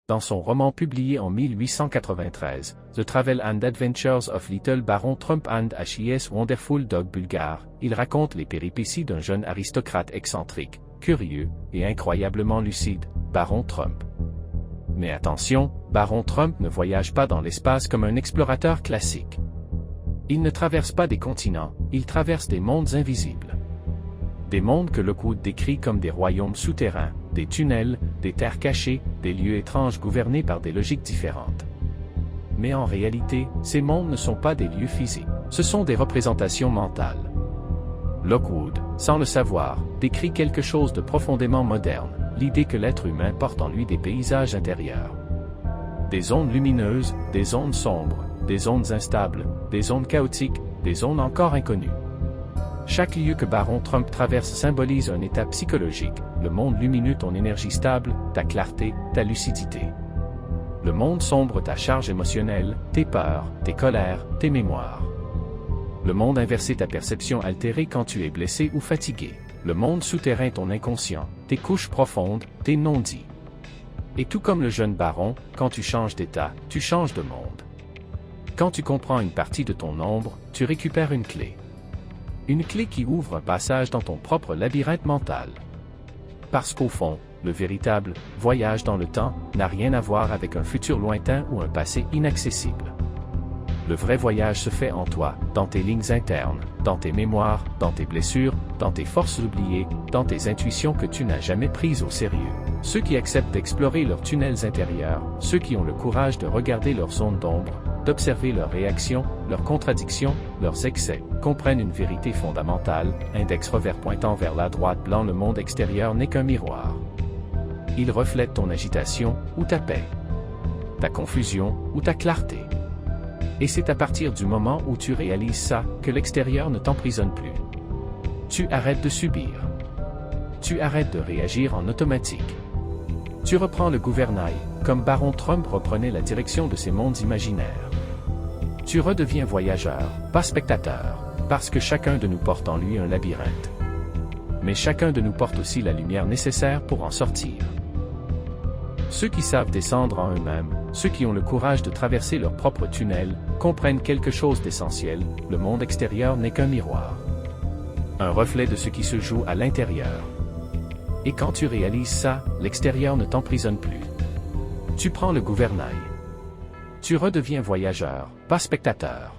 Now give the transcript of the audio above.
Dans son roman publié en 1893, The Travel and Adventures of Little Baron Trump and H.E.S. Wonderful Dog Bulgare, il raconte les péripéties d'un jeune aristocrate excentrique, curieux et incroyablement lucide, Baron Trump. Mais attention, Baron Trump ne voyage pas dans l'espace comme un explorateur classique. Il ne traverse pas des continents, il traverse des mondes invisibles. Des mondes que Lockwood décrit comme des royaumes souterrains, des tunnels, des terres cachées, des lieux étranges gouvernés par des logiques différentes. Mais en réalité, ces mondes ne sont pas des lieux physiques, ce sont des représentations mentales. Lockwood, sans le savoir, décrit quelque chose de profondément moderne, l'idée que l'être humain porte en lui des paysages intérieurs. Des zones lumineuses, des zones sombres, des zones instables, des zones chaotiques, des zones encore inconnues. Chaque lieu que Baron Trump traverse symbolise un état psychologique, le monde lumineux ton énergie stable, ta clarté, ta lucidité. Le monde sombre ta charge émotionnelle, tes peurs, tes colères, tes mémoires. Le monde inversé ta perception altérée quand tu es blessé ou fatigué. Le monde souterrain ton inconscient, tes couches profondes, tes non-dits. Et tout comme le jeune baron, quand tu changes d'état, tu changes de monde. Quand tu comprends une partie de ton ombre, tu récupères une clé. Une clé qui ouvre un passage dans ton propre labyrinthe mental. Parce qu'au fond, le véritable voyage dans le temps n'a rien à voir avec un futur lointain ou un passé inaccessible. Le vrai voyage se fait en toi, dans tes lignes internes, dans tes mémoires, dans tes blessures, dans tes forces oubliées, dans tes intuitions que tu n'as jamais prises au sérieux. Ceux qui acceptent d'explorer leurs tunnels intérieurs, ceux qui ont le courage de regarder leurs zones d'ombre, d'observer leurs réactions, leurs contradictions, leurs excès, comprennent une vérité fondamentale, index revers pointant vers la droite blanc, le monde extérieur n'est qu'un miroir. Il reflète ton agitation ou ta paix, ta confusion ou ta clarté. Et c'est à partir du moment où tu réalises ça que l'extérieur ne t'emprisonne plus. Tu arrêtes de subir. Tu arrêtes de réagir en automatique. Tu reprends le gouvernail, comme Baron Trump reprenait la direction de ses mondes imaginaires. Tu redeviens voyageur, pas spectateur, parce que chacun de nous porte en lui un labyrinthe. Mais chacun de nous porte aussi la lumière nécessaire pour en sortir. Ceux qui savent descendre en eux-mêmes, ceux qui ont le courage de traverser leur propre tunnel, comprennent quelque chose d'essentiel, le monde extérieur n'est qu'un miroir. Un reflet de ce qui se joue à l'intérieur. Et quand tu réalises ça, l'extérieur ne t'emprisonne plus. Tu prends le gouvernail. Tu redeviens voyageur, pas spectateur.